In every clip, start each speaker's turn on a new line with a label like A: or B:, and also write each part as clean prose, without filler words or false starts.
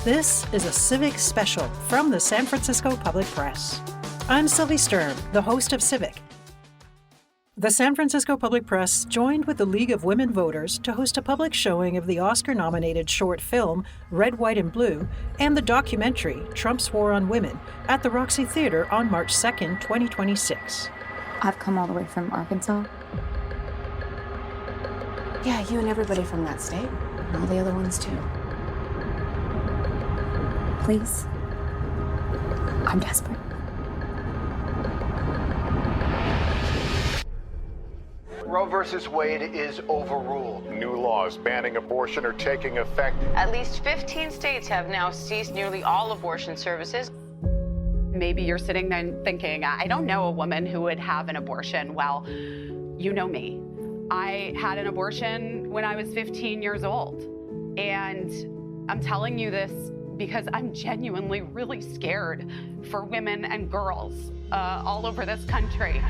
A: This is a Civic special from the San Francisco Public Press. I'm Sylvie Sturm, the host of Civic. The San Francisco Public Press joined with the League of Women Voters to host a public showing of the Oscar-nominated short film Red, White, and Blue and the documentary Trump's War on Women at the Roxy Theater on March 2nd, 2026.
B: I've come all the way from Arkansas.
C: Yeah, you and everybody from that state. And all the other ones, too.
B: Please. I'm desperate.
D: Roe versus Wade is overruled.
E: New laws banning abortion are taking effect.
F: At least 15 states have now ceased nearly all abortion services.
G: Maybe you're sitting there thinking, I don't know a woman who would have an abortion. Well, you know me. I had an abortion when I was 15 years old. And I'm telling you this because I'm genuinely really scared for women and girls all over this country.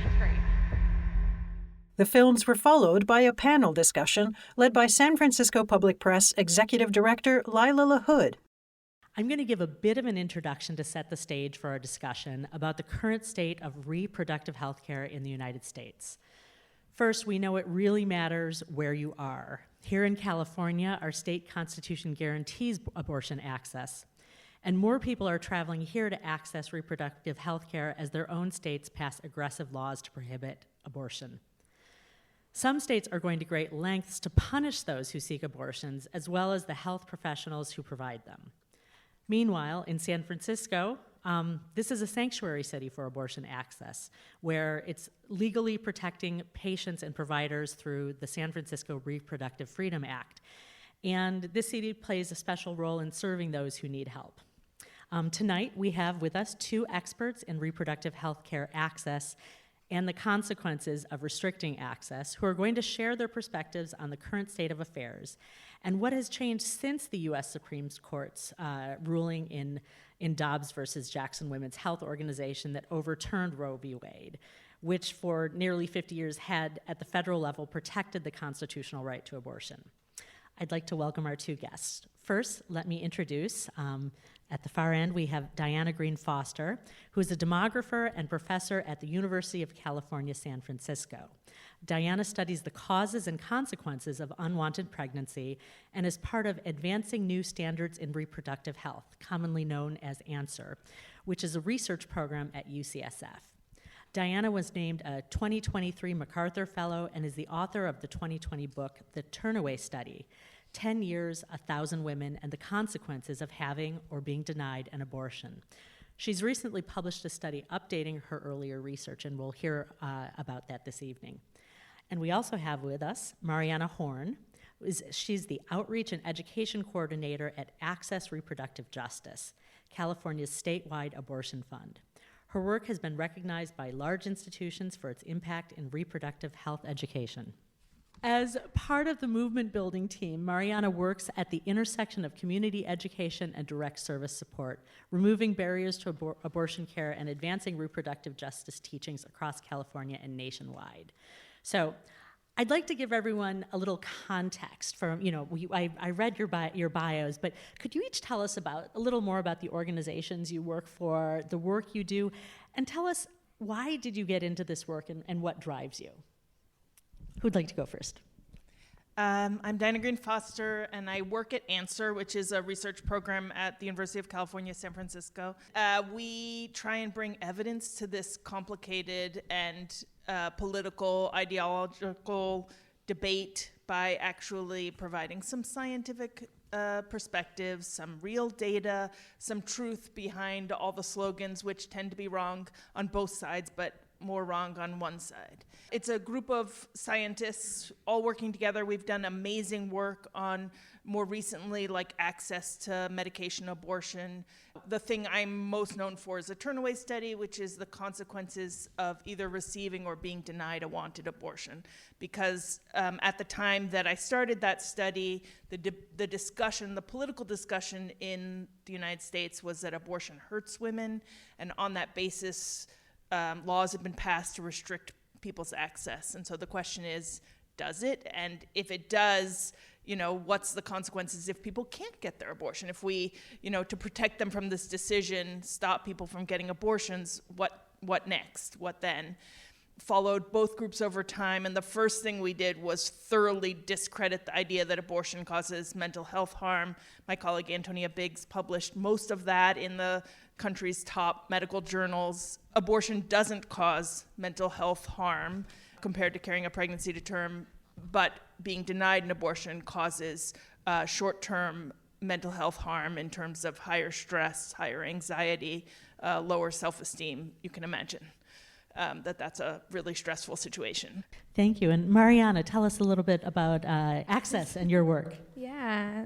A: The films were followed by a panel discussion led by San Francisco Public Press Executive Director Lila LaHood.
H: I'm going to give a bit of an introduction to set the stage for our discussion about the current state of reproductive health care in the United States. First, we know it really matters where you are. Here in California, our state constitution guarantees abortion access, and more people are traveling here to access reproductive health care as their own states pass aggressive laws to prohibit abortion. Some states are going to great lengths to punish those who seek abortions, as well as the health professionals who provide them. Meanwhile, in San Francisco, this is a sanctuary city for abortion access, where it's legally protecting patients and providers through the San Francisco Reproductive Freedom Act. And this city plays a special role in serving those who need help. Tonight, we have with us two experts in reproductive health care access and the consequences of restricting access, who are going to share their perspectives on the current state of affairs and what has changed since the U.S. Supreme Court's ruling in Dobbs versus Jackson Women's Health Organization that overturned Roe v. Wade, which for nearly 50 years had, at the federal level, protected the constitutional right to abortion. I'd like to welcome our two guests. First, let me introduce, at the far end, we have Diana Green Foster, who is a demographer and professor at the University of California, San Francisco. Diana studies the causes and consequences of unwanted pregnancy and is part of Advancing New Standards in Reproductive Health, commonly known as ANSWER, which is a research program at UCSF. Diana was named a 2023 MacArthur Fellow and is the author of the 2020 book, The Turnaway Study, 10 Years, 1,000 Women, and the Consequences of Having or Being Denied an Abortion. She's recently published a study updating her earlier research, and we'll hear about that this evening. And we also have with us Mariana Horne. She's the Outreach and Education Coordinator at Access Reproductive Justice, California's statewide abortion fund. Her work has been recognized by large institutions for its impact in reproductive health education. As part of the movement building team, Mariana works at the intersection of community education and direct service support, removing barriers to abortion care and advancing reproductive justice teachings across California and nationwide. So I'd like to give everyone a little context from, I read your bios, but could you each tell us a little more about the organizations you work for, the work you do, and tell us why did you get into this work and what drives you? Who'd like to go first?
I: I'm Diana Green Foster, and I work at ANSWER, which is a research program at the University of California, San Francisco. We try and bring evidence to this complicated and political, ideological debate by actually providing some scientific perspectives, some real data, some truth behind all the slogans, which tend to be wrong on both sides, but more wrong on one side. It's a group of scientists all working together. We've done amazing work on, more recently, like access to medication abortion. The thing I'm most known for is the Turnaway Study, which is the consequences of either receiving or being denied a wanted abortion. Because at the time that I started that study, the discussion, the political discussion in the United States was that abortion hurts women, and on that basis, laws have been passed to restrict people's access. And so the question is, does it? And if it does, what's the consequences if people can't get their abortion? If we, to protect them from this decision, stop people from getting abortions, what next? What then? Followed both groups over time, and the first thing we did was thoroughly discredit the idea that abortion causes mental health harm. My colleague Antonia Biggs published most of that in the country's top medical journals. Abortion doesn't cause mental health harm compared to carrying a pregnancy to term, but being denied an abortion causes short-term mental health harm in terms of higher stress, higher anxiety, lower self-esteem. You can imagine that's a really stressful situation.
H: Thank you. And Mariana, tell us a little bit about access and your work.
J: Yeah.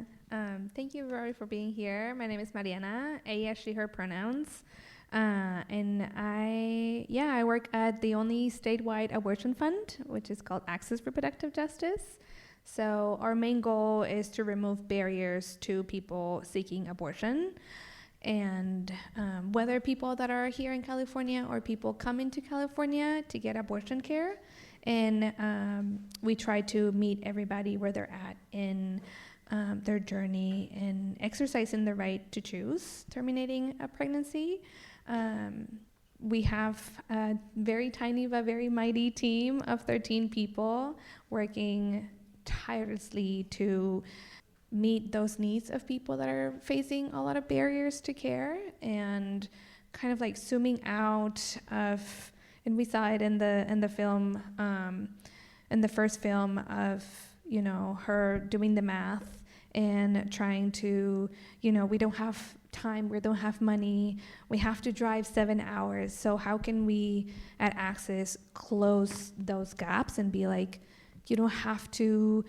J: Thank you, Rory, for being here. My name is Mariana, ella, she, her pronouns. And I work at the only statewide abortion fund, which is called Access Reproductive Justice. So our main goal is to remove barriers to people seeking abortion. And whether people that are here in California or people come into California to get abortion care. And we try to meet everybody where they're at in their journey and exercising the right to choose terminating a pregnancy. We have a very tiny but very mighty team of 13 people working tirelessly to meet those needs of people that are facing a lot of barriers to care, and kind of like zooming out of, and we saw it in the film, in the first film of, her doing the math and trying to, we don't have time, we don't have money, we have to drive 7 hours. So how can we at Access close those gaps and be like, you don't have to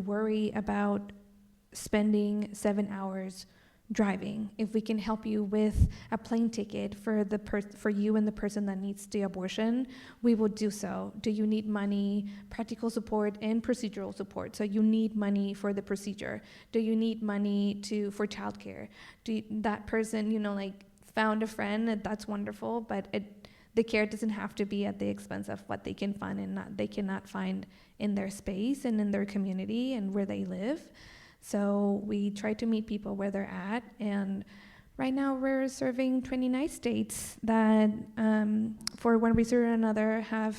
J: worry about spending 7 hours driving. If we can help you with a plane ticket for you and the person that needs the abortion, we will do so. Do you need money, practical support, and procedural support? So you need money for the procedure. Do you need money for childcare? That person, found a friend, that's wonderful, but the care doesn't have to be at the expense of what they can find and they cannot find in their space and in their community and where they live. So we try to meet people where they're at, and right now we're serving 29 states that, for one reason or another, have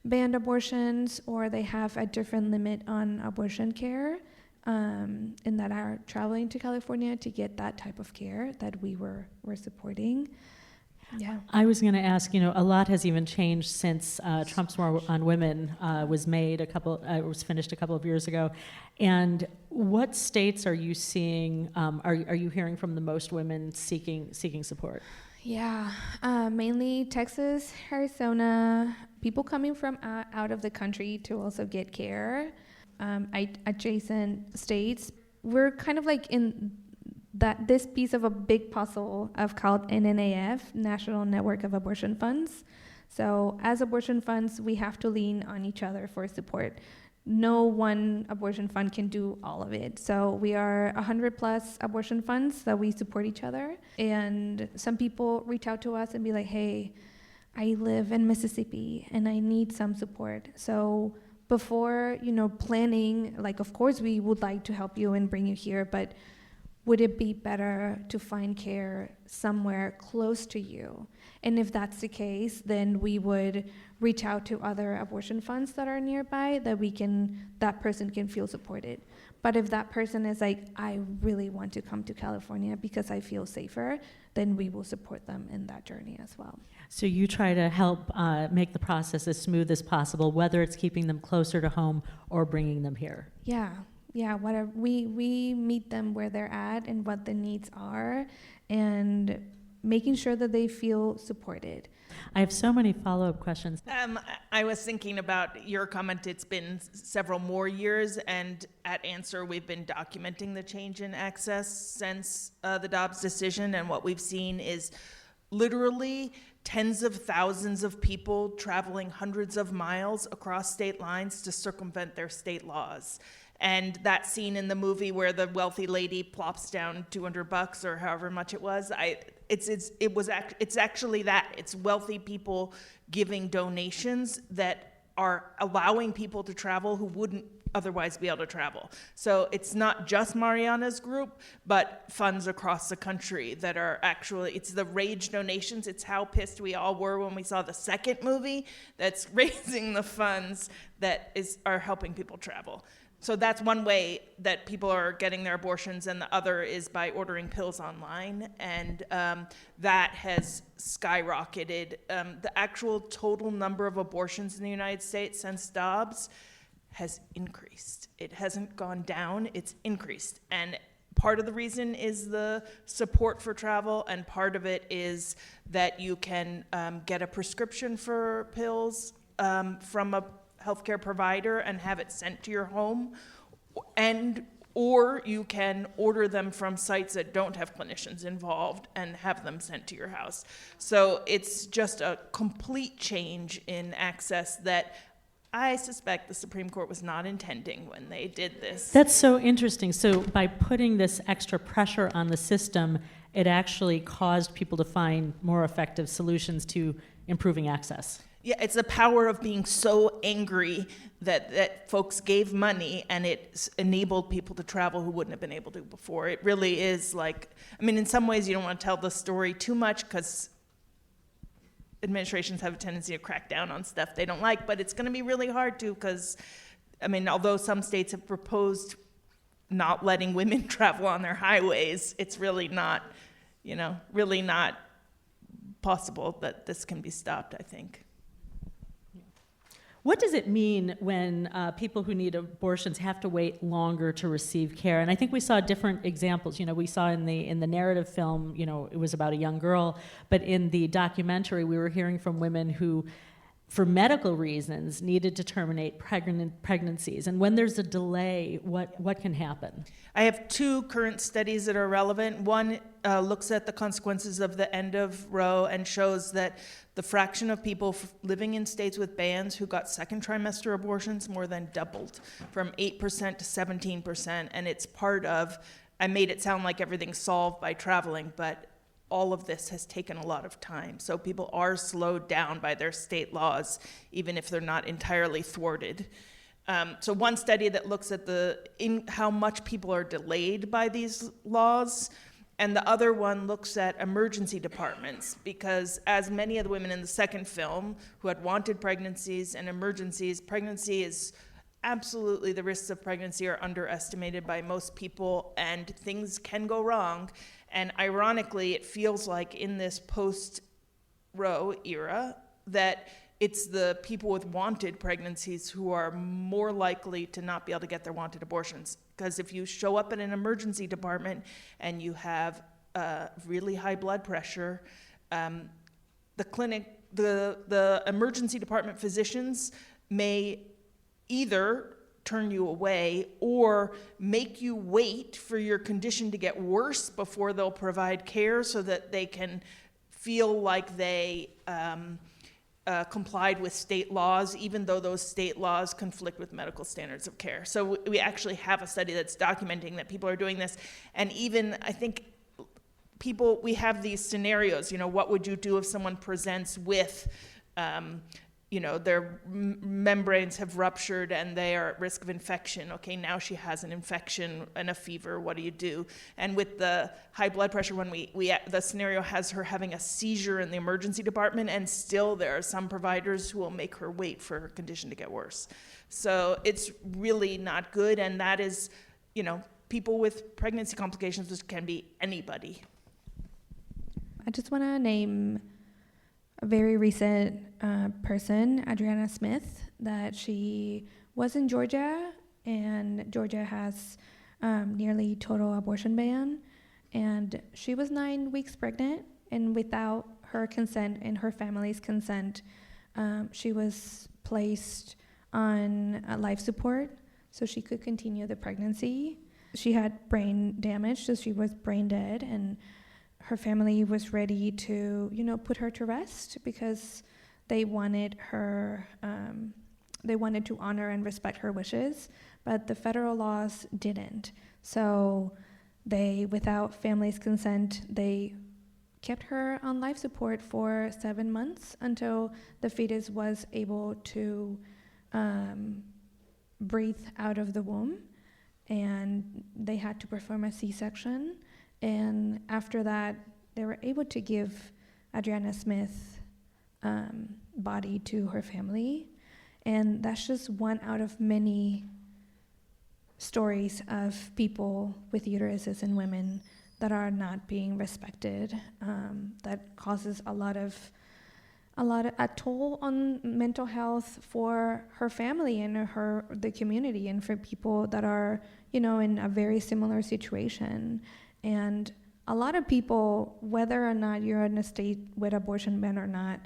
J: banned abortions or they have a different limit on abortion care, and that are traveling to California to get that type of care that we're supporting. Yeah.
H: I was going to ask, a lot has even changed since Trump's War on Women was finished a couple of years ago. And what states are you seeing, are you hearing from the most women seeking support?
J: Yeah, mainly Texas, Arizona, people coming from out of the country to also get care, adjacent states. We're kind of like in this piece of a big puzzle called NNAF, National Network of Abortion Funds. So as abortion funds, we have to lean on each other for support. No one abortion fund can do all of it. So we are 100 plus abortion funds that we support each other. And some people reach out to us and be like, hey, I live in Mississippi and I need some support. So before, planning, of course we would like to help you and bring you here, but would it be better to find care somewhere close to you? And if that's the case, then we would reach out to other abortion funds that are nearby that person can feel supported. But if that person is like, I really want to come to California because I feel safer, then we will support them in that journey as well.
H: So you try to help make the process as smooth as possible, whether it's keeping them closer to home or bringing them here.
J: Yeah, whatever. We meet them where they're at and what the needs are, and making sure that they feel supported.
H: I have so many follow-up questions.
I: I was thinking about your comment. It's been several more years, and at Answer, we've been documenting the change in access since the Dobbs decision, and what we've seen is literally tens of thousands of people traveling hundreds of miles across state lines to circumvent their state laws. And that scene in the movie where the wealthy lady plops down $200 or however much it was, it's actually that. It's wealthy people giving donations that are allowing people to travel who wouldn't otherwise be able to travel. So it's not just Mariana's group, but funds across the country that are actually, it's the rage donations. It's how pissed we all were when we saw the second movie that's raising the funds that are helping people travel. So that's one way that people are getting their abortions, and the other is by ordering pills online, and that has skyrocketed. The actual total number of abortions in the United States since Dobbs has increased. It hasn't gone down, it's increased. And part of the reason is the support for travel, and part of it is that you can get a prescription for pills from a healthcare provider and have it sent to your home, or you can order them from sites that don't have clinicians involved and have them sent to your house. So it's just a complete change in access that I suspect the Supreme Court was not intending when they did this.
H: That's so interesting. So by putting this extra pressure on the system, it actually caused people to find more effective solutions to improving access.
I: Yeah, it's the power of being so angry that folks gave money, and it enabled people to travel who wouldn't have been able to before. It really is like, I mean, in some ways you don't want to tell the story too much because administrations have a tendency to crack down on stuff they don't like, but it's going to be really hard to, because, I mean, although some states have proposed not letting women travel on their highways, it's really not, really not possible that this can be stopped, I think.
H: What does it mean when people who need abortions have to wait longer to receive care? And I think we saw different examples. We saw in the narrative film, it was about a young girl, but in the documentary, we were hearing from women who, for medical reasons, needed to terminate pregnancies. And when there's a delay, what can happen?
I: I have two current studies that are relevant. One looks at the consequences of the end of Roe and shows that the fraction of people living in states with bans who got second trimester abortions more than doubled, from 8% to 17%. And it's part of, I made it sound like everything's solved by traveling, but all of this has taken a lot of time. So people are slowed down by their state laws, even if they're not entirely thwarted. So one study that looks at how much people are delayed by these laws, and the other one looks at emergency departments, because as many of the women in the second film who had wanted pregnancies and emergencies, pregnancy is absolutely, the risks of pregnancy are underestimated by most people, and things can go wrong. And ironically, it feels like in this post-Roe era that it's the people with wanted pregnancies who are more likely to not be able to get their wanted abortions. Because if you show up in an emergency department and you have really high blood pressure, the emergency department physicians may either turn you away or make you wait for your condition to get worse before they'll provide care, so that they can feel like they complied with state laws, even though those state laws conflict with medical standards of care. So we actually have a study that's documenting that people are doing this. And even, I think, we have these scenarios, what would you do if someone presents with, their membranes have ruptured and they are at risk of infection. Okay, now she has an infection and a fever, what do you do? And with the high blood pressure, when the scenario has her having a seizure in the emergency department, and still there are some providers who will make her wait for her condition to get worse. So it's really not good, and that is, people with pregnancy complications, which can be anybody.
J: I just want to name a very recent person, Adriana Smith, that she was in Georgia, and Georgia has nearly total abortion ban, and she was 9 weeks pregnant, and without her consent and her family's consent, she was placed on life support so she could continue the pregnancy. She had brain damage, so she was brain dead, and her family was ready to, put her to rest because they wanted her, they wanted to honor and respect her wishes, but the federal laws didn't. So they, without family's consent, they kept her on life support for 7 months until the fetus was able to breathe out of the womb, and they had to perform a C-section. And after that, they were able to give Adriana Smith body to her family. And that's just one out of many stories of people with uteruses and women that are not being respected, that causes a toll on mental health for her family and the community, and for people that are, in a very similar situation. And a lot of people, whether or not you're in a state with abortion ban or not,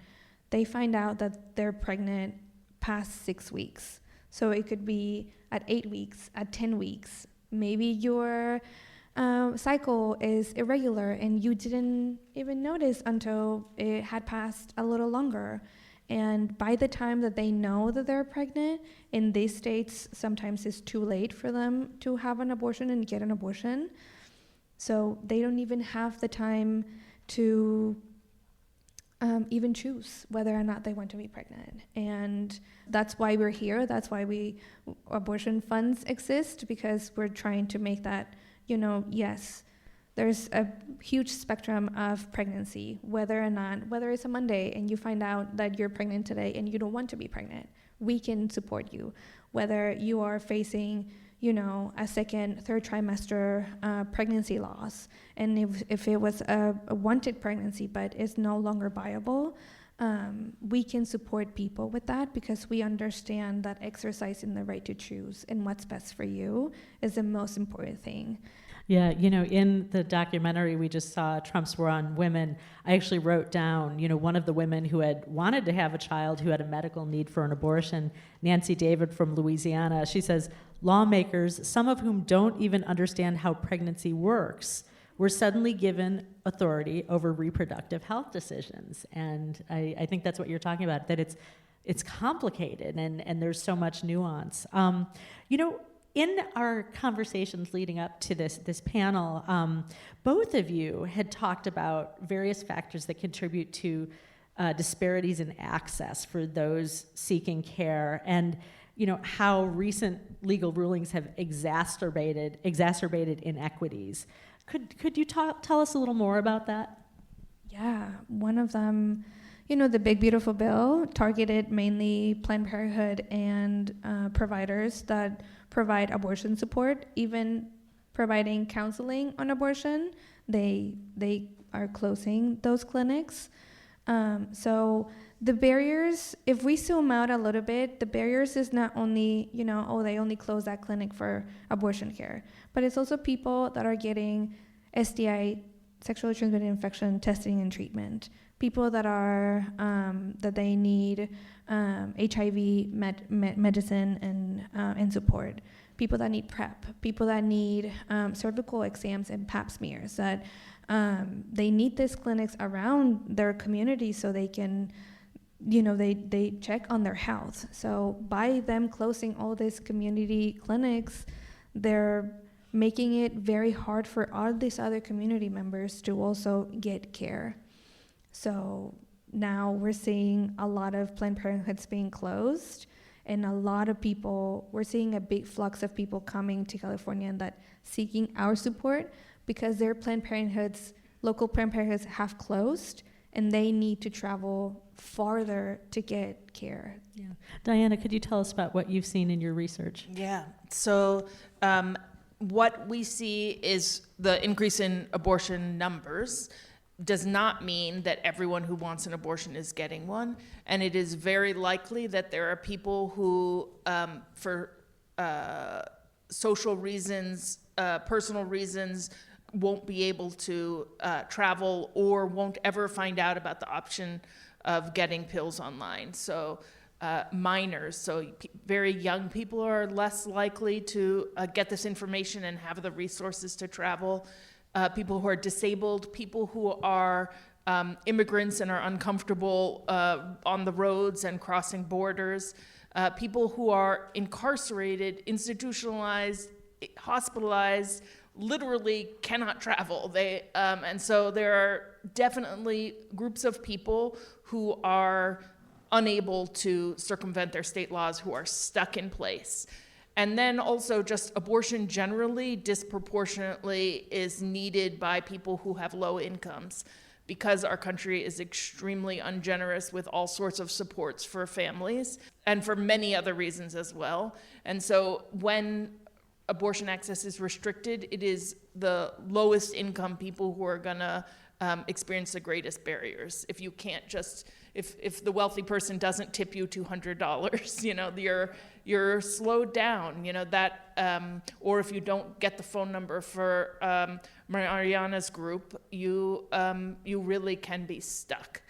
J: they find out that they're pregnant past 6 weeks. So it could be at 8 weeks, at 10 weeks. Maybe your cycle is irregular and you didn't even notice until it had passed a little longer. And by the time that they know that they're pregnant, in these states, sometimes it's too late for them to have an abortion and get an abortion. So they don't even have the time to even choose whether or not they want to be pregnant. And that's why we're here. That's why abortion funds exist, because we're trying to make that, yes, there's a huge spectrum of pregnancy, whether it's a Monday and you find out that you're pregnant today and you don't want to be pregnant, we can support you. Whether you are facing, a second, third trimester pregnancy loss, and if it was a wanted pregnancy but is no longer viable, we can support people with that, because we understand that exercising the right to choose and what's best for you is the most important thing.
H: Yeah, in the documentary we just saw, Trump's War on Women, I actually wrote down, one of the women who had wanted to have a child who had a medical need for an abortion, Nancy David from Louisiana. She says, lawmakers, some of whom don't even understand how pregnancy works, were suddenly given authority over reproductive health decisions. And I think that's what you're talking about, that it's complicated and there's so much nuance. In our conversations leading up to this panel, both of you had talked about various factors that contribute to disparities in access for those seeking care, and how recent legal rulings have exacerbated inequities. Could you tell us a little more about that?
J: Yeah, one of them, the Big Beautiful Bill targeted mainly Planned Parenthood and providers that provide abortion support, even providing counseling on abortion. They are closing those clinics. So the barriers, if we zoom out a little bit, the barriers is not only, they only close that clinic for abortion care, but it's also people that are getting STI, sexually transmitted infection testing and treatment, people that are, that they need HIV medicine and support, people that need PrEP, people that need cervical exams and pap smears, that they need these clinics around their community so they can, they check on their health. So by them closing all these community clinics, they're making it very hard for all these other community members to also get care. So now we're seeing a lot of Planned Parenthoods being closed, and a lot of people, we're seeing a big flux of people coming to California and that seeking our support because their Planned Parenthoods, local Planned Parenthoods have closed, and they need to travel farther to get care.
H: Yeah. Diana, could you tell us about what you've seen in your research?
I: Yeah, so what we see is the increase in abortion numbers does not mean that everyone who wants an abortion is getting one. And it is very likely that there are people who, for social reasons, personal reasons, won't be able to travel or won't ever find out about the option of getting pills online. So minors, so very young people are less likely to get this information and have the resources to travel. People who are disabled, people who are immigrants and are uncomfortable on the roads and crossing borders, people who are incarcerated, institutionalized, hospitalized, literally cannot travel. And so there are definitely groups of people who are unable to circumvent their state laws, who are stuck in place. And then also just abortion generally disproportionately is needed by people who have low incomes, because our country is extremely ungenerous with all sorts of supports for families and for many other reasons as well. And so when abortion access is restricted, it is the lowest income people who are gonna experience the greatest barriers. If you can't just, if the wealthy person doesn't tip you $200, you know, you're slowed down, you know, that, or if you don't get the phone number for Mariana's group, you really can be stuck.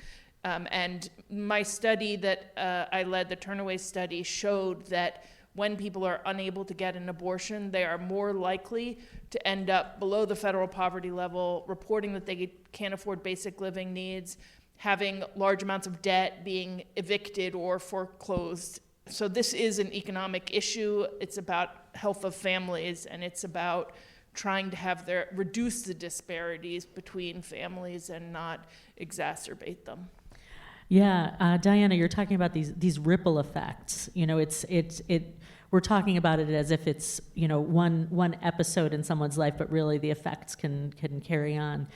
I: And my study that I led, the Turnaway Study, showed that when people are unable to get an abortion, they are more likely to end up below the federal poverty level, reporting that they can't afford basic living needs, having large amounts of debt, being evicted or foreclosed. So this is an economic issue. It's about health of families, and it's about trying to reduce the disparities between families and not exacerbate them.
H: Yeah, Diana, you're talking about these ripple effects. You know, we're talking about it as if it's, you know, one episode in someone's life, but really the effects can carry on.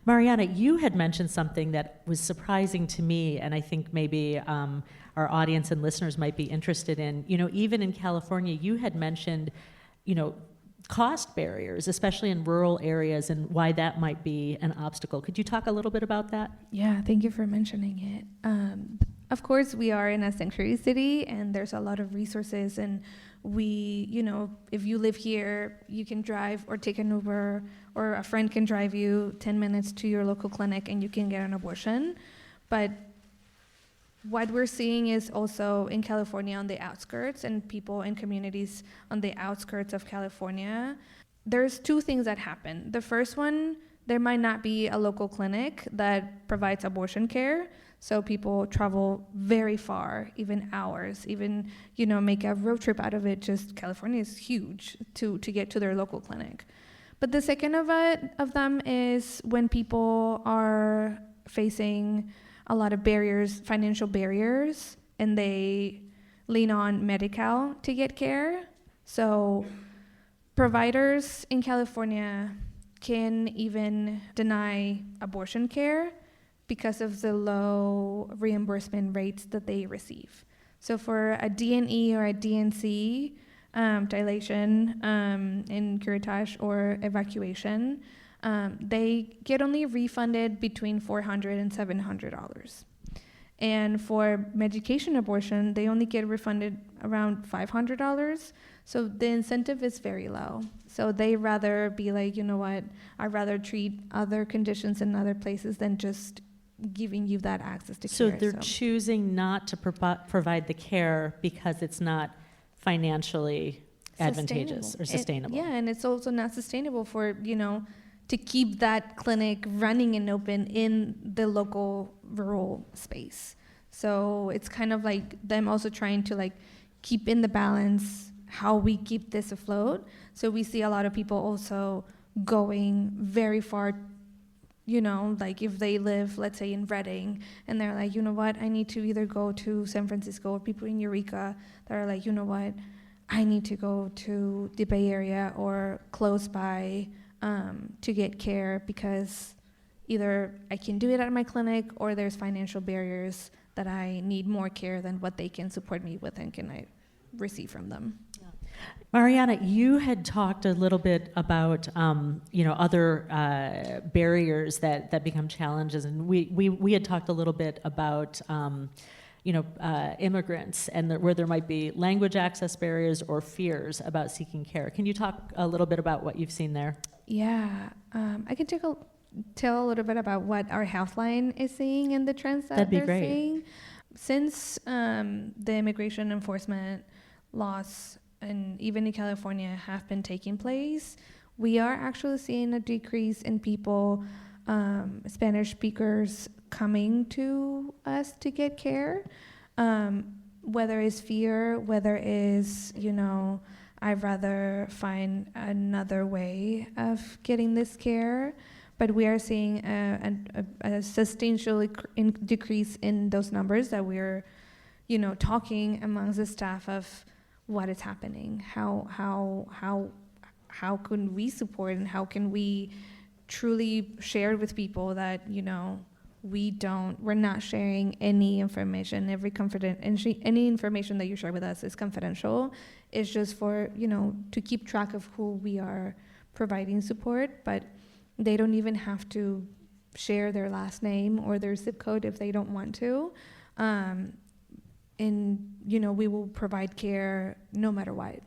H: Mariana, you had mentioned something that was surprising to me, and I think maybe our audience and listeners might be interested in. You know, even in California, you had mentioned, you know, cost barriers, especially in rural areas, and why that might be an obstacle. Could you talk a little bit about that?
J: Yeah, thank you for mentioning it. Of course, we are in a sanctuary city, and there's a lot of resources, and we, you know, if you live here, you can drive or take an Uber, or a friend can drive you 10 minutes to your local clinic and you can get an abortion. But what we're seeing is also in California on the outskirts, and people in communities on the outskirts of California, there's two things that happen. The first one, there might not be a local clinic that provides abortion care. So people travel very far, even hours, even, you know, make a road trip out of it. Just California is huge to get to their local clinic. But the second of them is when people are facing a lot of barriers, financial barriers, and they lean on Medi-Cal to get care. So providers in California can even deny abortion care because of the low reimbursement rates that they receive. So for a DNE or a DNC dilation in curettage or evacuation, they get only refunded between $400 and $700. And for medication abortion, they only get refunded around $500. So the incentive is very low. So they rather be like, you know what, I'd rather treat other conditions in other places than just giving you that access to care.
H: So they're choosing not to provide the care because it's not financially advantageous or sustainable.
J: And it's also not sustainable for, you know, to keep that clinic running and open in the local rural space. So it's kind of like them also trying to like keep in the balance how we keep this afloat. So we see a lot of people also going very far, you know, like if they live, let's say in Redding, and they're like, you know what, I need to either go to San Francisco, or people in Eureka that are like, you know what, I need to go to the Bay Area or close by to get care because either I can do it at my clinic or there's financial barriers that I need more care than what they can support me with and can I receive from them.
H: Mariana, you had talked a little bit about you know, other barriers that become challenges, and we had talked a little bit about you know, immigrants and where there might be language access barriers or fears about seeking care. Can you talk a little bit about what you've seen there?
J: Yeah, I can tell a little bit about what our Healthline is seeing and the trends that
H: That'd be
J: they're
H: great.
J: seeing. Since the immigration enforcement laws and even in California have been taking place, we are actually seeing a decrease in people, Spanish speakers, coming to us to get care, whether it's fear, whether it's, you know, I'd rather find another way of getting this care. But we are seeing a substantial decrease in those numbers that we're, you know, talking amongst the staff of what is happening, how can we support, and how can we truly share with people that, you know, we're not sharing any information. Any information that you share with us is confidential. It's just for, you know, to keep track of who we are providing support, but they don't even have to share their last name or their zip code if they don't want to. And, you know, we will provide care no matter what.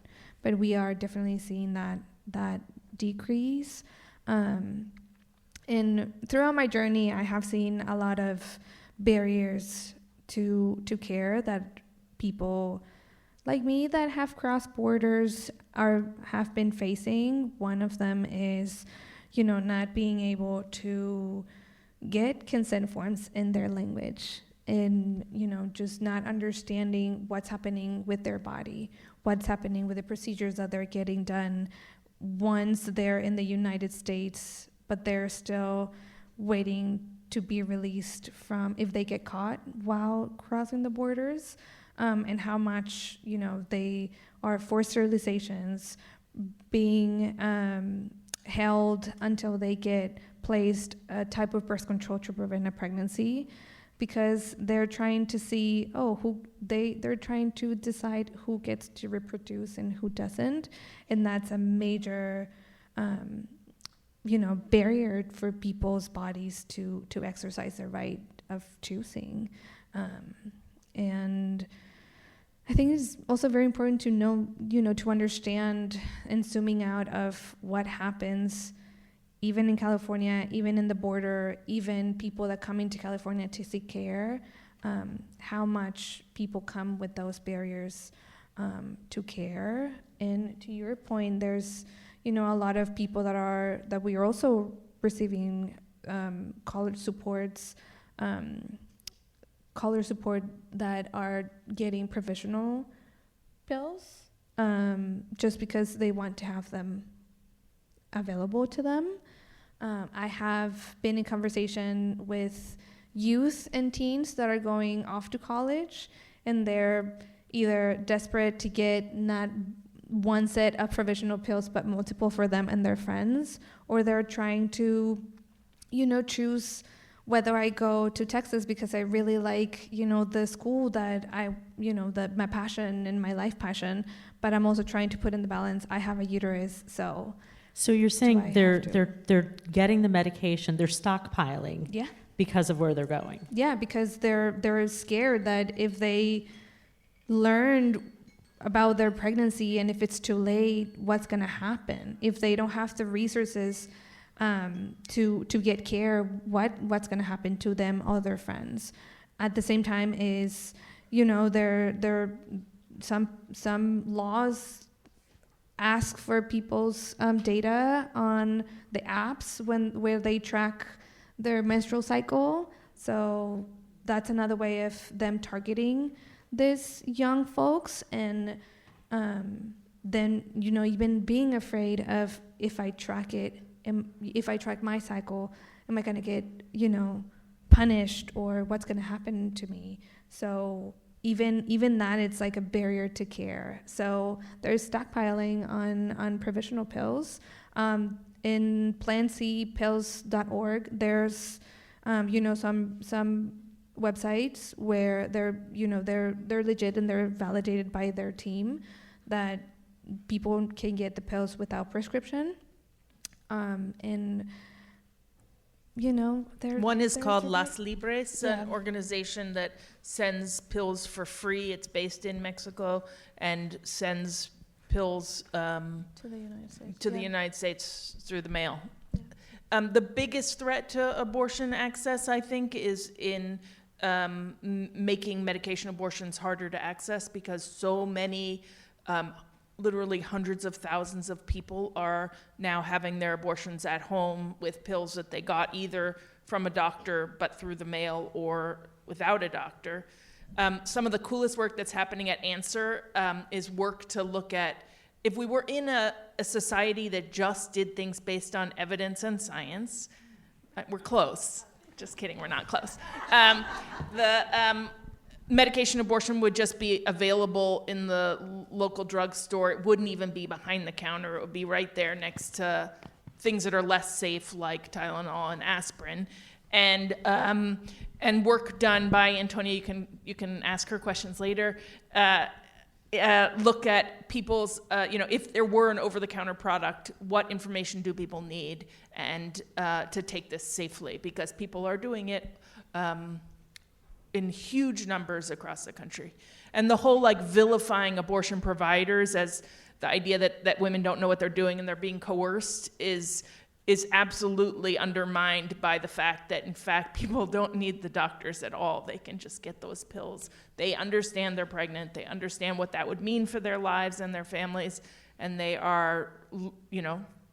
J: But we are definitely seeing that decrease. And throughout my journey, I have seen a lot of barriers to care that people like me that have crossed borders have been facing. One of them is, you know, not being able to get consent forms in their language, and, you know, just not understanding what's happening with their body, what's happening with the procedures that they're getting done once they're in the United States, but they're still waiting to be released from if they get caught while crossing the borders, and how much, you know, they are forced sterilizations, being held until they get placed a type of birth control to prevent a pregnancy, because they're trying to see, they're trying to decide who gets to reproduce and who doesn't, and that's a major you know, barrier for people's bodies to exercise their right of choosing. And I think it's also very important to know, you know, to understand, and zooming out of what happens even in California, even in the border, even people that come into California to seek care, how much people come with those barriers to care. And to your point, there's, you know, a lot of people that we are also receiving college supports, college support that are getting provisional pills, just because they want to have them available to them. I have been in conversation with youth and teens that are going off to college, and they're either desperate to get not one set of provisional pills but multiple for them and their friends, or they're trying to, you know, choose whether I go to Texas because I really like, you know, the school that my passion and my life passion, but I'm also trying to put in the balance, I have a uterus,
H: So you're saying they're getting the medication, they're stockpiling,
J: yeah,
H: because of where they're going.
J: Yeah, because they're scared that if they learned about their pregnancy and if it's too late, what's going to happen? If they don't have the resources to get care, what's going to happen to them or their friends? At the same time, is, you know, there some laws ask for people's data on the apps where they track their menstrual cycle. So that's another way of them targeting these young folks. And then, you know, even being afraid of, if I track my cycle, am I going to get, you know, punished, or what's going to happen to me? So even that, it's like a barrier to care. So there's stockpiling on provisional pills. In plancpills.org, there's you know, some websites where they're legit and they're validated by their team that people can get the pills without prescription. And you know,
I: one is called Las Libres, an organization that sends pills for free. It's based in Mexico and sends pills to the United States through the mail. The biggest threat to abortion access, I think, is in making medication abortions harder to access, because so many, literally hundreds of thousands of people are now having their abortions at home with pills that they got either from a doctor but through the mail or without a doctor. Some of the coolest work that's happening at Answer is work to look at, if we were in a society that just did things based on evidence and science, we're close. Just kidding, we're not close. medication abortion would just be available in the local drugstore. It wouldn't even be behind the counter. It would be right there next to things that are less safe, like Tylenol and aspirin. And work done by Antonia, you can ask her questions later. Look at people's, if there were an over-the-counter product, what information do people need, and to take this safely, because people are doing it in huge numbers across the country. And the whole vilifying abortion providers as the idea that women don't know what they're doing and they're being coerced is absolutely undermined by the fact that, in fact, people don't need the doctors at all. They can just get those pills. They understand they're pregnant. They understand what that would mean for their lives and their families, and they are,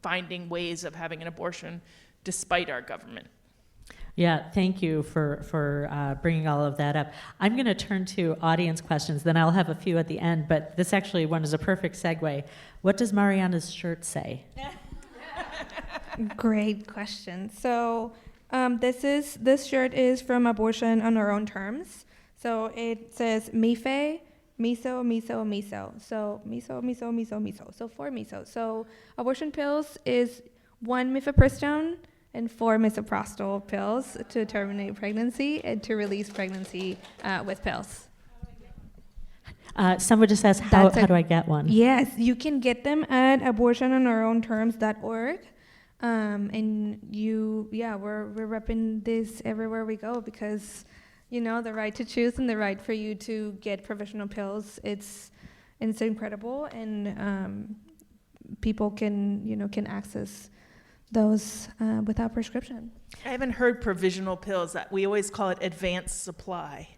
I: finding ways of having an abortion despite our government.
H: Yeah, thank you for bringing all of that up. I'm going to turn to audience questions, then I'll have a few at the end, but this actually one is a perfect segue. What does Mariana's shirt say?
J: Great question. So this shirt is from Abortion on Our Own Terms. So it says MIFE, miso, miso, miso. So miso, miso, miso, miso. So 4 miso. So abortion pills is 1 mifepristone and 4 misoprostol pills to terminate pregnancy and to release pregnancy with pills.
H: Someone just asked, how do I get one?
J: Yes, you can get them at abortiononourOwnTerms.org. And we're repping this everywhere we go because, the right to choose and the right for you to get provisional pills, it's incredible, and people can access those without prescription.
I: I haven't heard provisional pills. We always call it advanced supply.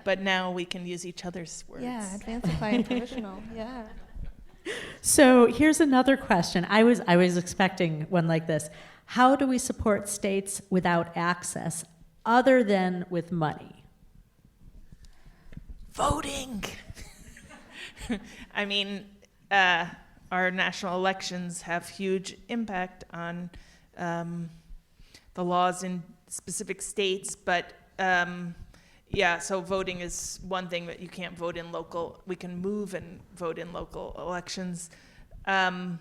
I: But now we can use each other's words.
J: Yeah, advanced supply and provisional, yeah.
H: So here's another question. I was expecting one like this. How do we support states without access other than with money?
I: Voting. I mean, our national elections have huge impact on the laws in specific states, but so voting is one thing, that you can't vote in local. We can move and vote in local elections. I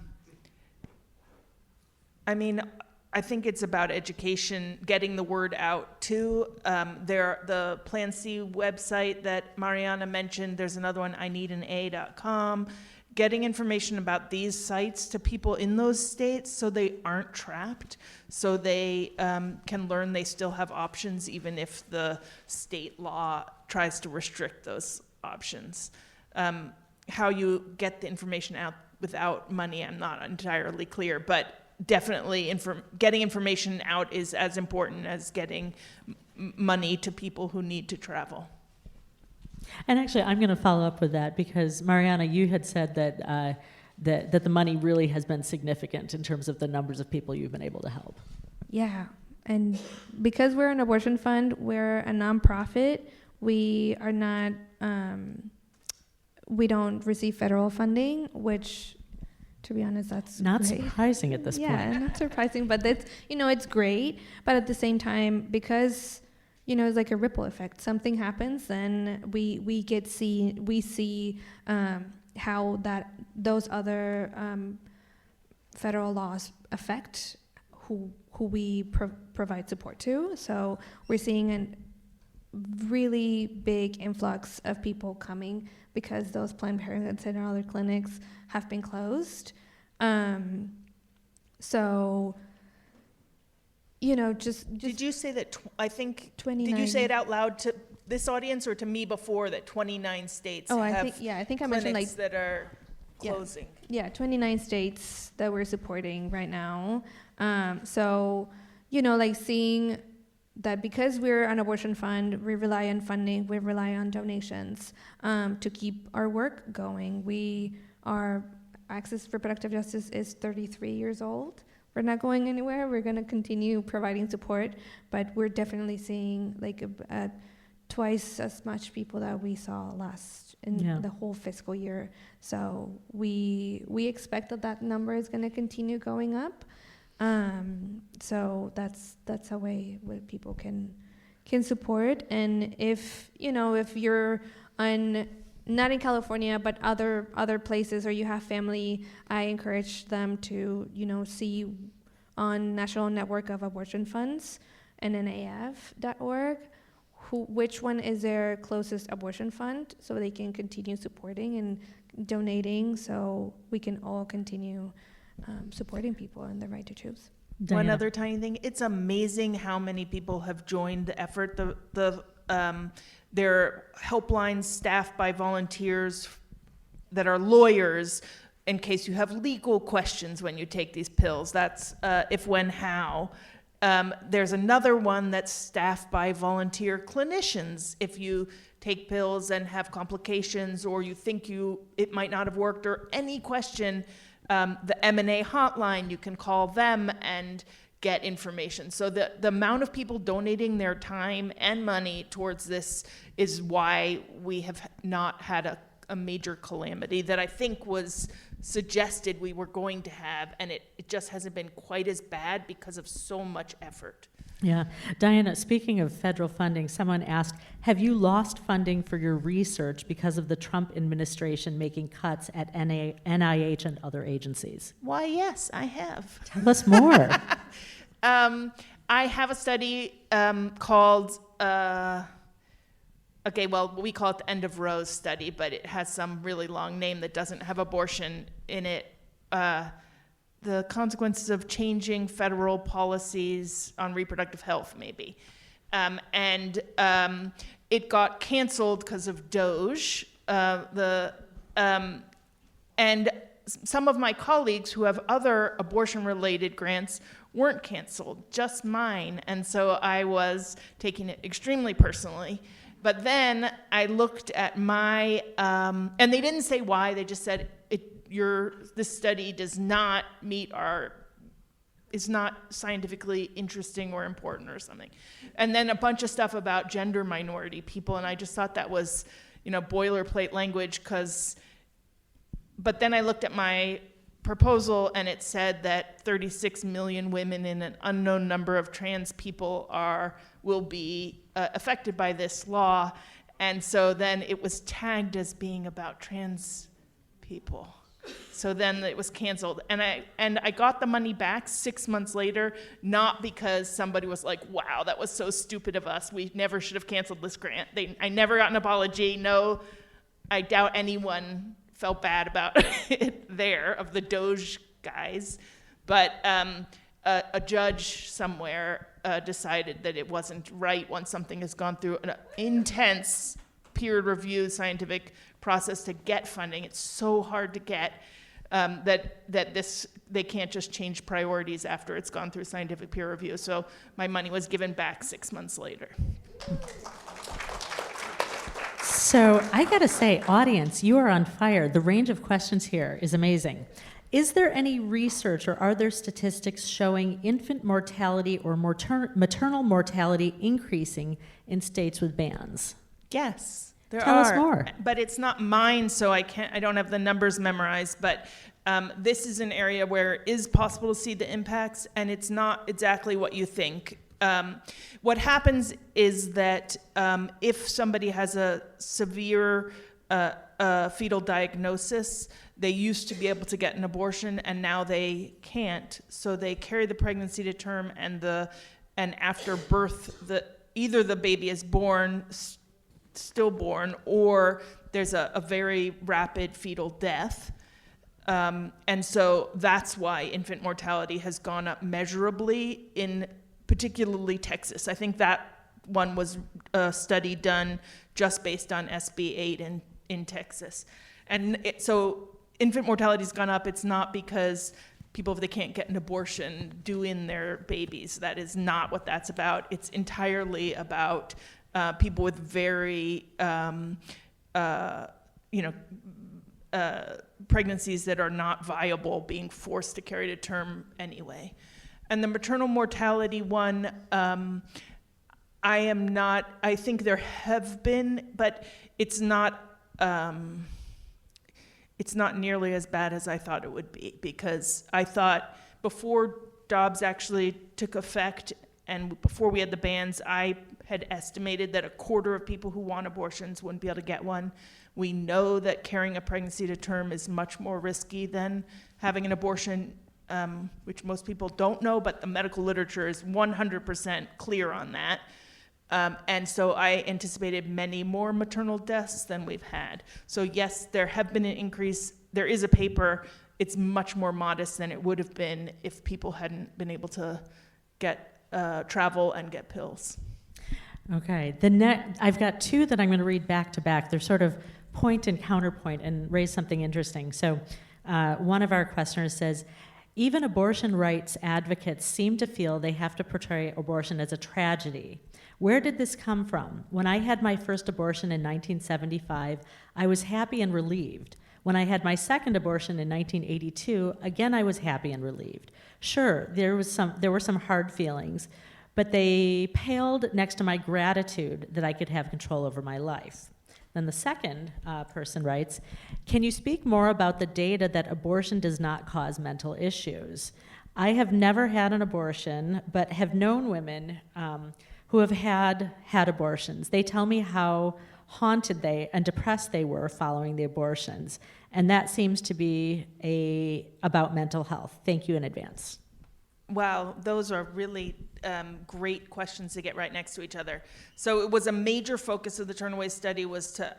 I: think it's about education, getting the word out too. The Plan C website that Mariana mentioned, there's another one, ineedana.com. Getting information about these sites to people in those states so they aren't trapped, so they can learn they still have options even if the state law tries to restrict those options. How you get the information out without money, I'm not entirely clear, but definitely getting information out is as important as getting money to people who need to travel.
H: And actually, I'm going to follow up with that because, Mariana, you had said that that the money really has been significant in terms of the numbers of people you've been able to help.
J: Yeah, and because we're an abortion fund, we're a nonprofit. We are not. We don't receive federal funding, which, to be honest, that's
H: not
J: great.
H: Surprising at this point.
J: Yeah, not surprising, but it's it's great. But at the same time, because it's like a ripple effect. Something happens, then we see how those other federal laws affect who we provide support to. So we're seeing a really big influx of people coming because those Planned Parenthoods and other clinics have been closed. So. Just
I: did you say that? I think
J: 29.
I: Did you say it out loud to this audience or to me before that 29 states have
J: I think I mentioned
I: clinics that are closing?
J: Yeah, 29 states that we're supporting right now. So, seeing that because we're an abortion fund, we rely on funding, we rely on donations to keep our work going. Our Access to Reproductive Justice is 33 years old. We're not going anywhere. We're going to continue providing support, but we're definitely seeing twice as much people that we saw last in the whole fiscal year. So we expect that number is going to continue going up. So that's a way where people can can support. And if you're not in California, but other places, or you have family, I encourage them to, see on National Network of Abortion Funds, NNAF.org, which one is their closest abortion fund, so they can continue supporting and donating, so we can all continue supporting people and their right to choose.
I: One other tiny thing, it's amazing how many people have joined the effort. Their helplines staffed by volunteers that are lawyers in case you have legal questions when you take these pills. That's if, when, how. There's another one that's staffed by volunteer clinicians. If you take pills and have complications, or you think it might not have worked, or any question, the M&A hotline, you can call them and get information. So the amount of people donating their time and money towards this is why we have not had a major calamity that I think was suggested we were going to have, and it just hasn't been quite as bad because of so much effort.
H: Yeah. Diana, speaking of federal funding, someone asked, have you lost funding for your research because of the Trump administration making cuts at NIH and other agencies?
I: Why, yes, I have.
H: Tell us more.
I: I have a study called, we call it the End of Rose study, but it has some really long name that doesn't have abortion in it. The consequences of changing federal policies on reproductive health, maybe. And it got canceled because of DOJ. And some of my colleagues who have other abortion-related grants weren't canceled, just mine. And so I was taking it extremely personally. But then I looked at my, and they didn't say why, they just said, this study does not is not scientifically interesting or important or something. And then a bunch of stuff about gender minority people, and I just thought that was, boilerplate language, but then I looked at my proposal and it said that 36 million women and an unknown number of trans people will be affected by this law. And so then it was tagged as being about trans people. So then it was canceled. And I got the money back 6 months later, not because somebody was like, wow, that was so stupid of us. We never should have canceled this grant. I never got an apology. No, I doubt anyone felt bad about it there, of the DOJ guys. But a judge somewhere decided that it wasn't right once something has gone through an intense peer-reviewed scientific process to get funding. It's so hard to get that they can't just change priorities after it's gone through scientific peer review. So my money was given back 6 months later.
H: So I gotta say, audience, you are on fire. The range of questions here is amazing. Is there any research or are there statistics showing infant mortality or maternal mortality increasing in states with bans?
I: Yes.
H: Tell us more.
I: But it's not mine, so I don't have the numbers memorized, but this is an area where it is possible to see the impacts, and it's not exactly what you think. What happens is that if somebody has a severe fetal diagnosis, they used to be able to get an abortion, and now they can't. So they carry the pregnancy to term, and after birth, either the baby is born stillborn, or there's a very rapid fetal death. And so that's why infant mortality has gone up measurably in particularly Texas. I think that one was a study done just based on SB 8 in Texas. And so infant mortality has gone up. It's not because people, if they can't get an abortion, do in their babies. That is not what that's about. It's entirely about people with very, pregnancies that are not viable being forced to carry to term anyway. And the maternal mortality one, I think there have been, but it's not nearly as bad as I thought it would be, because I thought before Dobbs actually took effect and before we had the bans, I had estimated that a quarter of people who want abortions wouldn't be able to get one. We know that carrying a pregnancy to term is much more risky than having an abortion, which most people don't know, but the medical literature is 100% clear on that. And so I anticipated many more maternal deaths than we've had. So yes, there have been an increase. There is a paper. It's much more modest than it would have been if people hadn't been able to get travel and get pills.
H: Okay, I've got two that I'm going to read back to back. They're sort of point and counterpoint and raise something interesting. So one of our questioners says, even abortion rights advocates seem to feel they have to portray abortion as a tragedy. Where did this come from? When I had my first abortion in 1975, I was happy and relieved. When I had my second abortion in 1982, again I was happy and relieved. Sure, there were some hard feelings, but they paled next to my gratitude that I could have control over my life. Then the second person writes, can you speak more about the data that abortion does not cause mental issues? I have never had an abortion, but have known women who have had abortions. They tell me how haunted they and depressed they were following the abortions, and that seems to be about mental health. Thank you in advance.
I: Wow, those are really great questions to get right next to each other. So it was a major focus of the Turnaway Study was to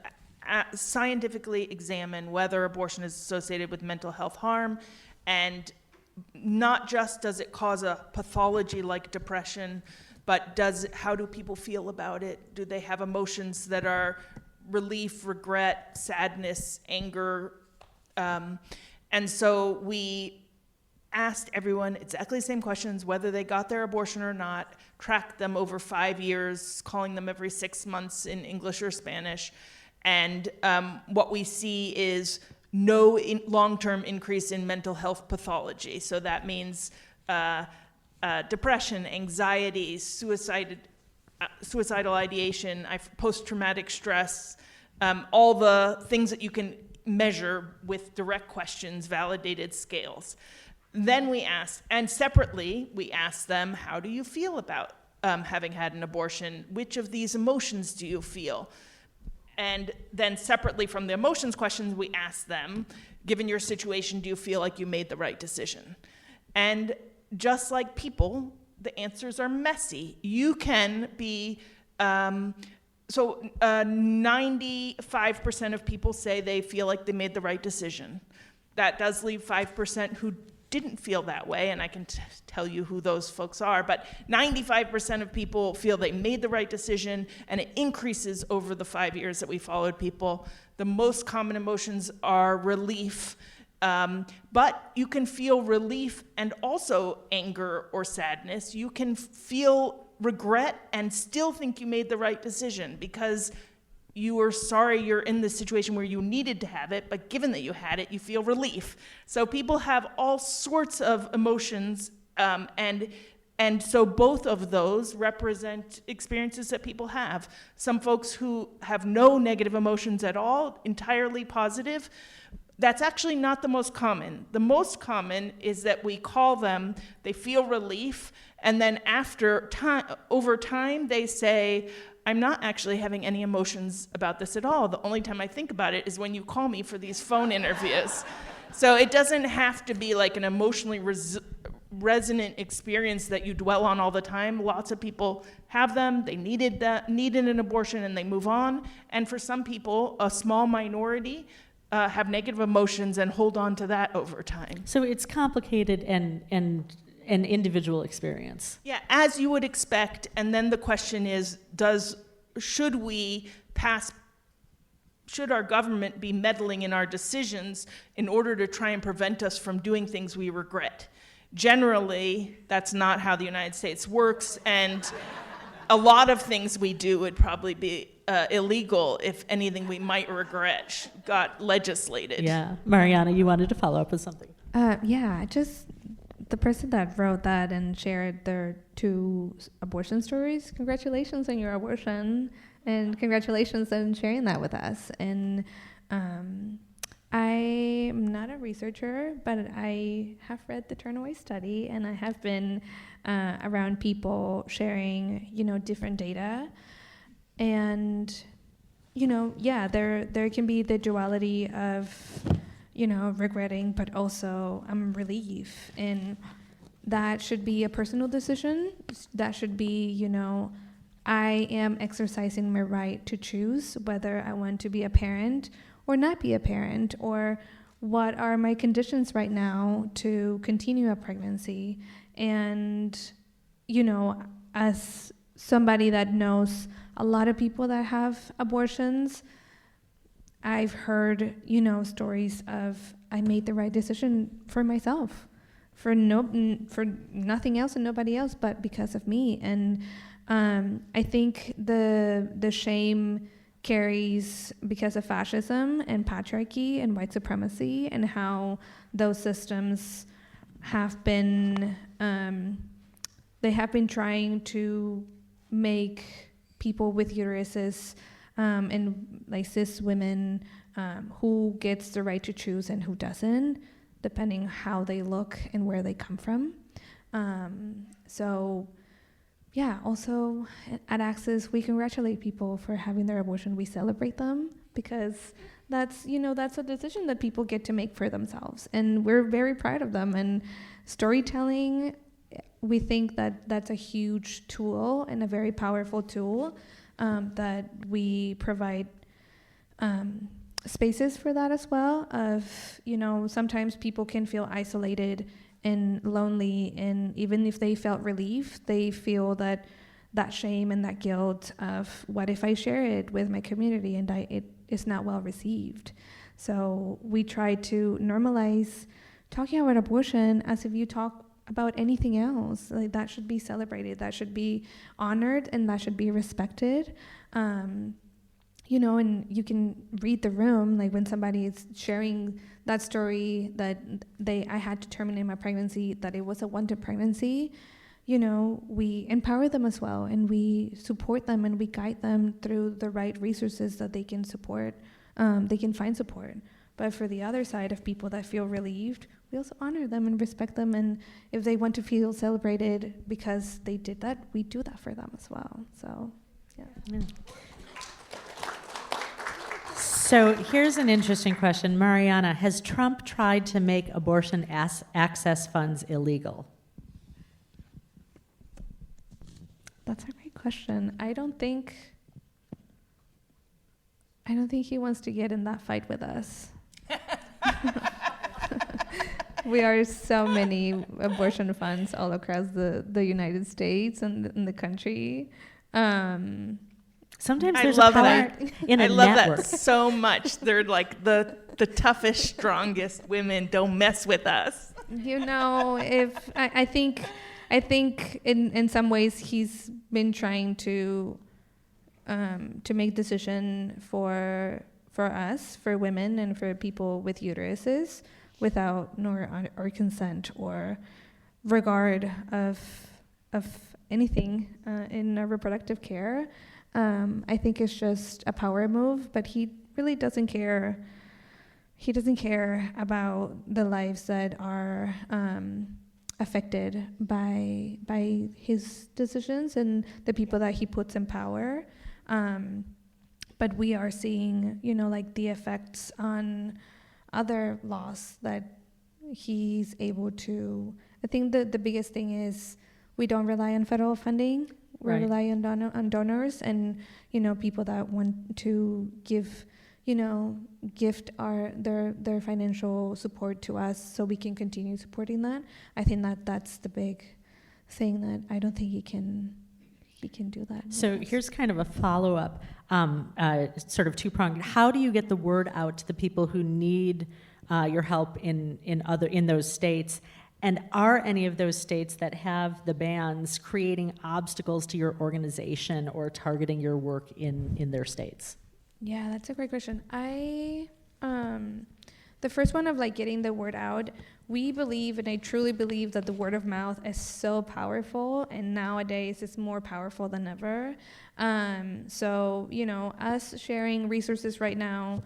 I: scientifically examine whether abortion is associated with mental health harm, and not just does it cause a pathology like depression, but how do people feel about it? Do they have emotions that are relief, regret, sadness, anger? And so we asked everyone exactly the same questions, whether they got their abortion or not, tracked them over 5 years, calling them every 6 months in English or Spanish. And what we see is no long-term increase in mental health pathology. So that means depression, anxiety, suicidal ideation, post-traumatic stress, all the things that you can measure with direct questions, validated scales. Then we asked, and separately, we asked them, how do you feel about having had an abortion? Which of these emotions do you feel? And then separately from the emotions questions, we asked them, given your situation, do you feel like you made the right decision? And just like people, the answers are messy. You can be, 95% of people say they feel like they made the right decision. That does leave 5% who didn't feel that way, and I can tell you who those folks are, but 95% of people feel they made the right decision, and it increases over the 5 years that we followed people. The most common emotions are relief, but you can feel relief and also anger or sadness. You can feel regret and still think you made the right decision because you were sorry you're in this situation where you needed to have it, but given that you had it, you feel relief. So people have all sorts of emotions, and so both of those represent experiences that people have. Some folks who have no negative emotions at all, entirely positive, that's actually not the most common. The most common is that we call them, they feel relief, and then over time, they say, I'm not actually having any emotions about this at all. The only time I think about it is when you call me for these phone interviews. So it doesn't have to be like an emotionally resonant experience that you dwell on all the time. Lots of people have them, they needed an abortion, and they move on. And for some people, a small minority, have negative emotions and hold on to that over time.
H: So it's complicated and an individual experience.
I: Yeah, as you would expect. And then the question is, should our government be meddling in our decisions in order to try and prevent us from doing things we regret? Generally, that's not how the United States works, and a lot of things we do would probably be illegal if anything we might regret got legislated.
H: Yeah. Mariana, you wanted to follow up with something.
J: The person that wrote that and shared their 2 abortion stories, congratulations on your abortion, and congratulations on sharing that with us. And I'm not a researcher, but I have read the Turnaway Study, and I have been around people sharing, different data. And, there can be the duality of, regretting, but also relief. And that should be a personal decision. That should be, I am exercising my right to choose whether I want to be a parent or not be a parent, or what are my conditions right now to continue a pregnancy. And, as somebody that knows a lot of people that have abortions, I've heard, stories of I made the right decision for myself, for nothing else and nobody else, but because of me. And I think the shame carries because of fascism and patriarchy and white supremacy, and how those systems have been they have been trying to make people with uteruses and like cis women who gets the right to choose and who doesn't, depending how they look and where they come from. Also at Access, we congratulate people for having their abortion. We celebrate them because that's a decision that people get to make for themselves, and we're very proud of them. And storytelling, we think that that's a huge tool and a very powerful tool that we provide spaces for that as well. Sometimes people can feel isolated and lonely, and even if they felt relief, they feel that shame and that guilt of what if I share it with my community and it is not well received. So we try to normalize talking about abortion as if you talk about anything else. Like, that should be celebrated, that should be honored, and that should be respected. And you can read the room, like when somebody is sharing that story that I had to terminate my pregnancy, that it was a wanted pregnancy, we empower them as well, and we support them, and we guide them through the right resources that they can find support. But for the other side of people that feel relieved, we also honor them and respect them, and if they want to feel celebrated because they did that, we do that for them as well. So, yeah.
H: So here's an interesting question. Mariana, has Trump tried to make abortion access funds illegal?
J: That's a great question. I don't think he wants to get in that fight with us. We are so many abortion funds all across the United States and the country.
H: Sometimes
I: I
H: there's
I: love
H: a power
I: that.
H: in a
I: I love
H: network.
I: that so much. They're like the toughest, strongest women. Don't mess with us.
J: If I think in some ways he's been trying to make decision for us, for women, and for people with uteruses without or consent or regard of anything in reproductive care. I think it's just a power move, but he really doesn't care. He doesn't care about the lives that are affected by his decisions and the people that he puts in power. But we are seeing, the effects on other laws that he's able to. I think the biggest thing is we don't rely on federal funding. We rely on donors and people that want to gift their financial support to us so we can continue supporting that. I think that's the big thing that I don't think he can do that.
H: So here's kind of a follow-up, sort of two-pronged. How do you get the word out to the people who need your help in those states? And are any of those states that have the bans creating obstacles to your organization or targeting your work in their states?
J: Yeah, that's a great question. The first one of getting the word out, we believe, and I truly believe, that the word of mouth is so powerful, and nowadays it's more powerful than ever. So, us sharing resources right now,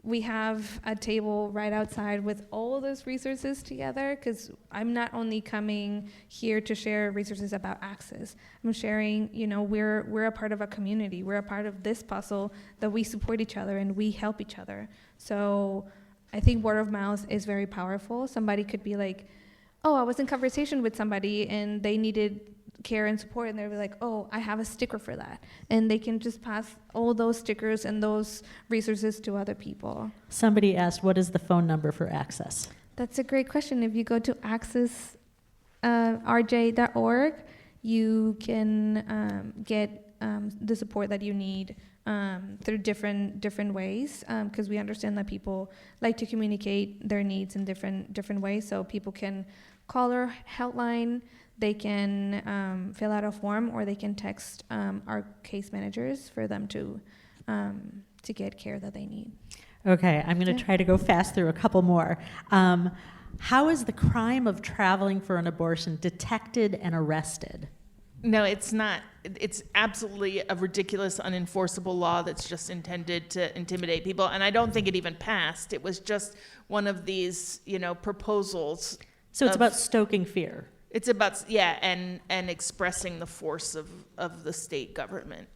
J: we have a table right outside with all those resources together, because I'm not only coming here to share resources about access. I'm sharing, we're a part of a community. We're a part of this puzzle that we support each other and we help each other. So I think word of mouth is very powerful. Somebody could be like, oh, I was in conversation with somebody and they needed care and support, and they'll be like, oh, I have a sticker for that. And they can just pass all those stickers and those resources to other people.
H: Somebody asked, what is the phone number for Access?
J: That's a great question. If you go to accessrj.org, you can get the support that you need through different ways, because we understand that people like to communicate their needs in different ways. So people can call our helpline, they can fill out a form, or they can text our case managers for them to get care that they need.
H: Okay, I'm going to try to go fast through a couple more. How is the crime of traveling for an abortion detected and arrested?
I: No, it's not. It's absolutely a ridiculous, unenforceable law that's just intended to intimidate people. And I don't think it even passed. It was just one of these, proposals.
H: So it's about stoking fear.
I: It's about, and expressing the force of the state government.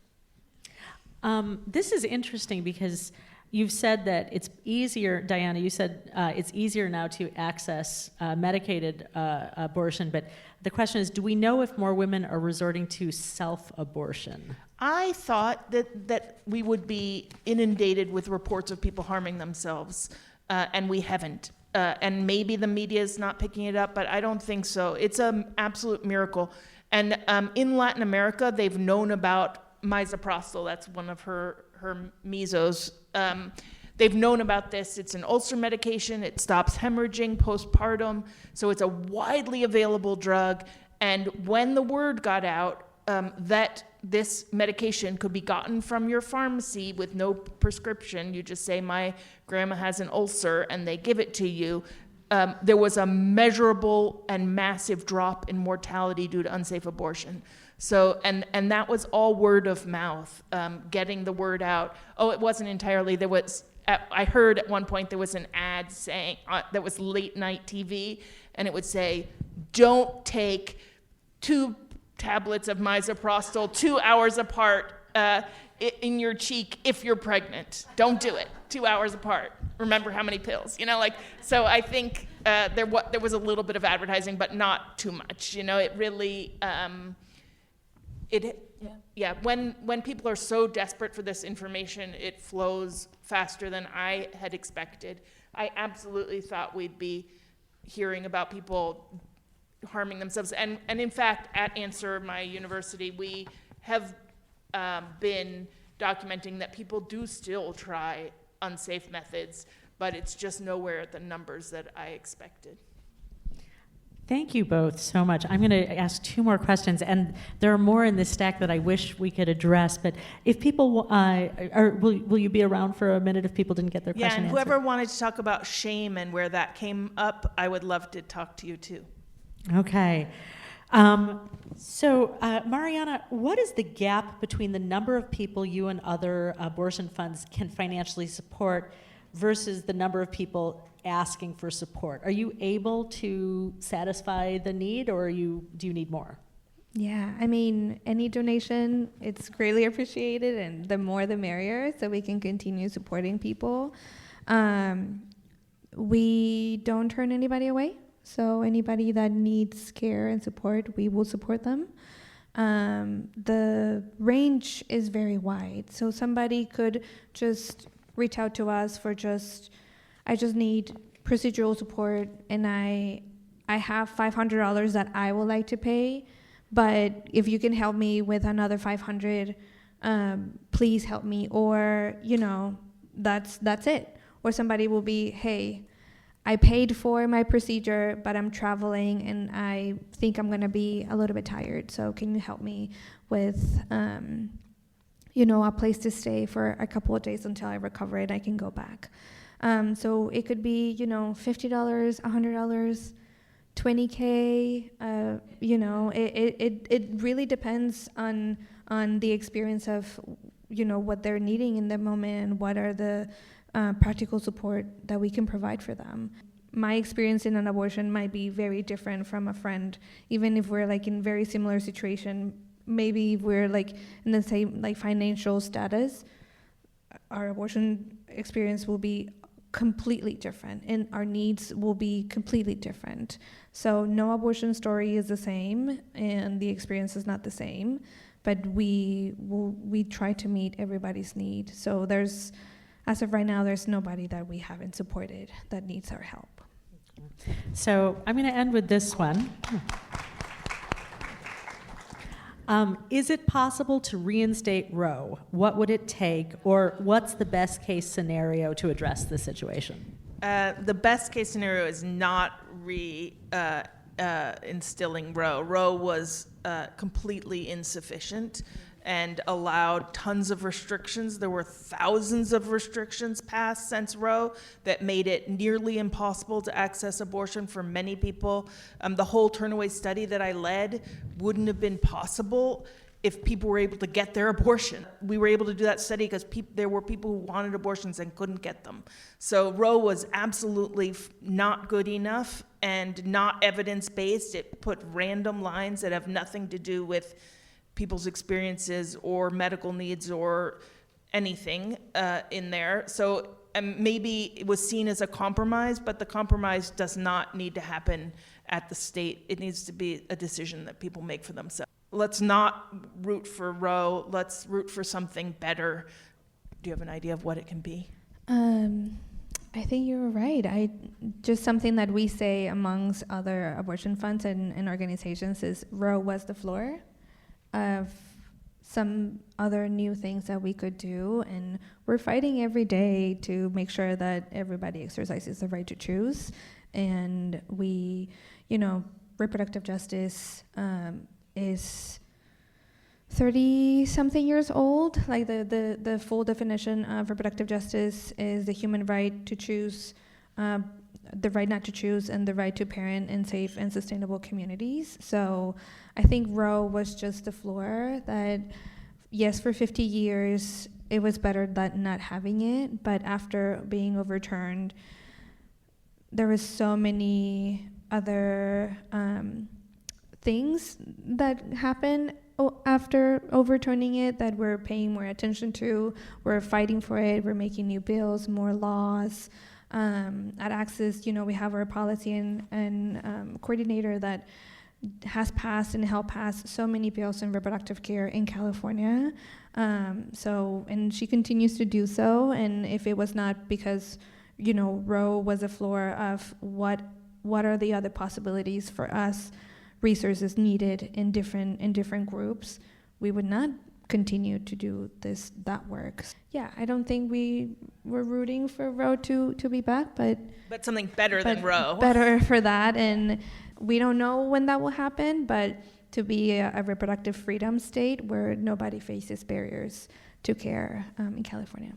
H: This is interesting because you've said that it's easier, Diana, you said it's easier now to access medicated abortion, but the question is, do we know if more women are resorting to self-abortion?
I: I thought that we would be inundated with reports of people harming themselves, and we haven't. And maybe the media is not picking it up, but I don't think so. It's an absolute miracle. And in Latin America, they've known about misoprostol. That's one of her mesos. They've known about this. It's an ulcer medication. It stops hemorrhaging postpartum. So it's a widely available drug. And when the word got out that this medication could be gotten from your pharmacy with no prescription, you just say, my grandma has an ulcer, and they give it to you, there was a measurable and massive drop in mortality due to unsafe abortion. So, and that was all word of mouth, getting the word out. Oh, it wasn't entirely. I heard at one point there was an ad saying, that was late night TV, and it would say, don't take 2 tablets of misoprostol 2 hours apart in your cheek if you're pregnant. Don't do it 2 hours apart. Remember how many pills, so I think there was a little bit of advertising, but not too much. It really, when people are so desperate for this information, it flows faster than I had expected. I absolutely thought we'd be hearing about people harming themselves. And in fact, at Answer, my university, we have been documenting that people do still try unsafe methods, but it's just nowhere at the numbers that I expected.
H: Thank you both so much. I'm going to ask 2 more questions, and there are more in this stack that I wish we could address, but if people, will you be around for a minute if people didn't get their question
I: and
H: answered?
I: whoever wanted to talk about shame and where that came up, I would love to talk to you too.
H: Okay. So, Mariana, what is the gap between the number of people you and other abortion funds can financially support versus the number of people asking for support? Are you able to satisfy the need, or do you need more?
J: Yeah, any donation, it's greatly appreciated, and the more the merrier, so we can continue supporting people. We don't turn anybody away. So anybody that needs care and support, we will support them. The range is very wide. So somebody could just reach out to us for I just need procedural support, and I have $500 that I would like to pay, but if you can help me with another $500, please help me. Or, that's it. Or somebody will be, hey, I paid for my procedure, but I'm traveling and I think I'm going to be a little bit tired. So can you help me with, a place to stay for a couple of days until I recover and I can go back. So it could be, $50, $100, $20K. It really depends on the experience of, what they're needing in the moment and what are the practical support that we can provide for them. My experience in an abortion might be very different from a friend, even if we're like in very similar situation. Maybe if we're like in the same like financial status, our abortion experience will be completely different and our needs will be completely different. So no abortion story is the same and the experience is not the same, but we try to meet everybody's need. So as of right now, there's nobody that we haven't supported that needs our help.
H: So I'm going to end with this one. Is it possible to reinstate Roe? What would it take, or what's the best case scenario to address this situation?
I: The best case scenario is not instilling Roe. Roe was completely insufficient and allowed tons of restrictions. There were thousands of restrictions passed since Roe that made it nearly impossible to access abortion for many people. The whole Turnaway Study that I led wouldn't have been possible if people were able to get their abortion. We were able to do that study because there were people who wanted abortions and couldn't get them. So Roe was absolutely not good enough and not evidence-based. It put random lines that have nothing to do with people's experiences or medical needs or anything in there. So maybe it was seen as a compromise, but the compromise does not need to happen at the state. It needs to be a decision that people make for themselves. Let's not root for Roe. Let's root for something better. Do you have an idea of what it can be?
J: I think you're right. Just something that we say amongst other abortion funds and organizations is Roe was the floor of some other new things that we could do, and we're fighting every day to make sure that everybody exercises the right to choose. And we, reproductive justice is 30-something years old. Like the full definition of reproductive justice is the human right to choose, the right not to choose, and the right to parent in safe and sustainable communities. So I think Roe was just the floor that, yes, for 50 years, it was better than not having it, but after being overturned, there was so many other things that happened after overturning it that we're paying more attention to. We're fighting for it, we're making new bills, more laws. At Access, we have our policy and coordinator that has passed and helped pass so many bills in reproductive care in California. And she continues to do so. And if it was not because, Roe was a floor of what are the other possibilities for us, resources needed in different groups, we would not continue to do that work. Yeah, I don't think we were rooting for Roe to be back, but
I: something better than Roe.
J: Better for that, and we don't know when that will happen, but to be a reproductive freedom state where nobody faces barriers to care in California.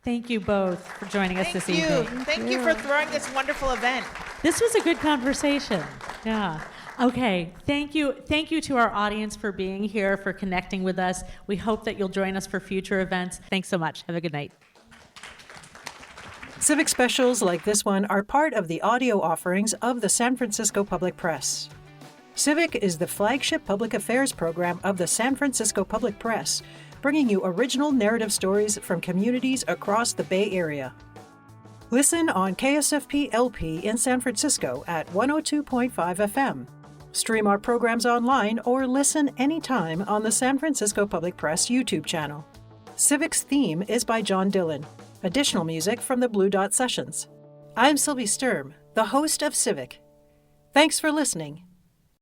H: Thank you both for joining us this evening.
I: Thank you for throwing this wonderful event.
H: This was a good conversation. Yeah. Okay, thank you to our audience for being here, for connecting with us. We hope that you'll join us for future events. Thanks so much. Have a good night.
A: Civic specials like this one are part of the audio offerings of the San Francisco Public Press. Civic is the flagship public affairs program of the San Francisco Public Press, bringing you original narrative stories from communities across the Bay Area. Listen on KSFP LP in San Francisco at 102.5 FM. Stream our programs online or listen anytime on the San Francisco Public Press YouTube channel. Civic's theme is by John Dillon. Additional music from the Blue Dot Sessions. I'm Sylvie Sturm, the host of Civic. Thanks for listening.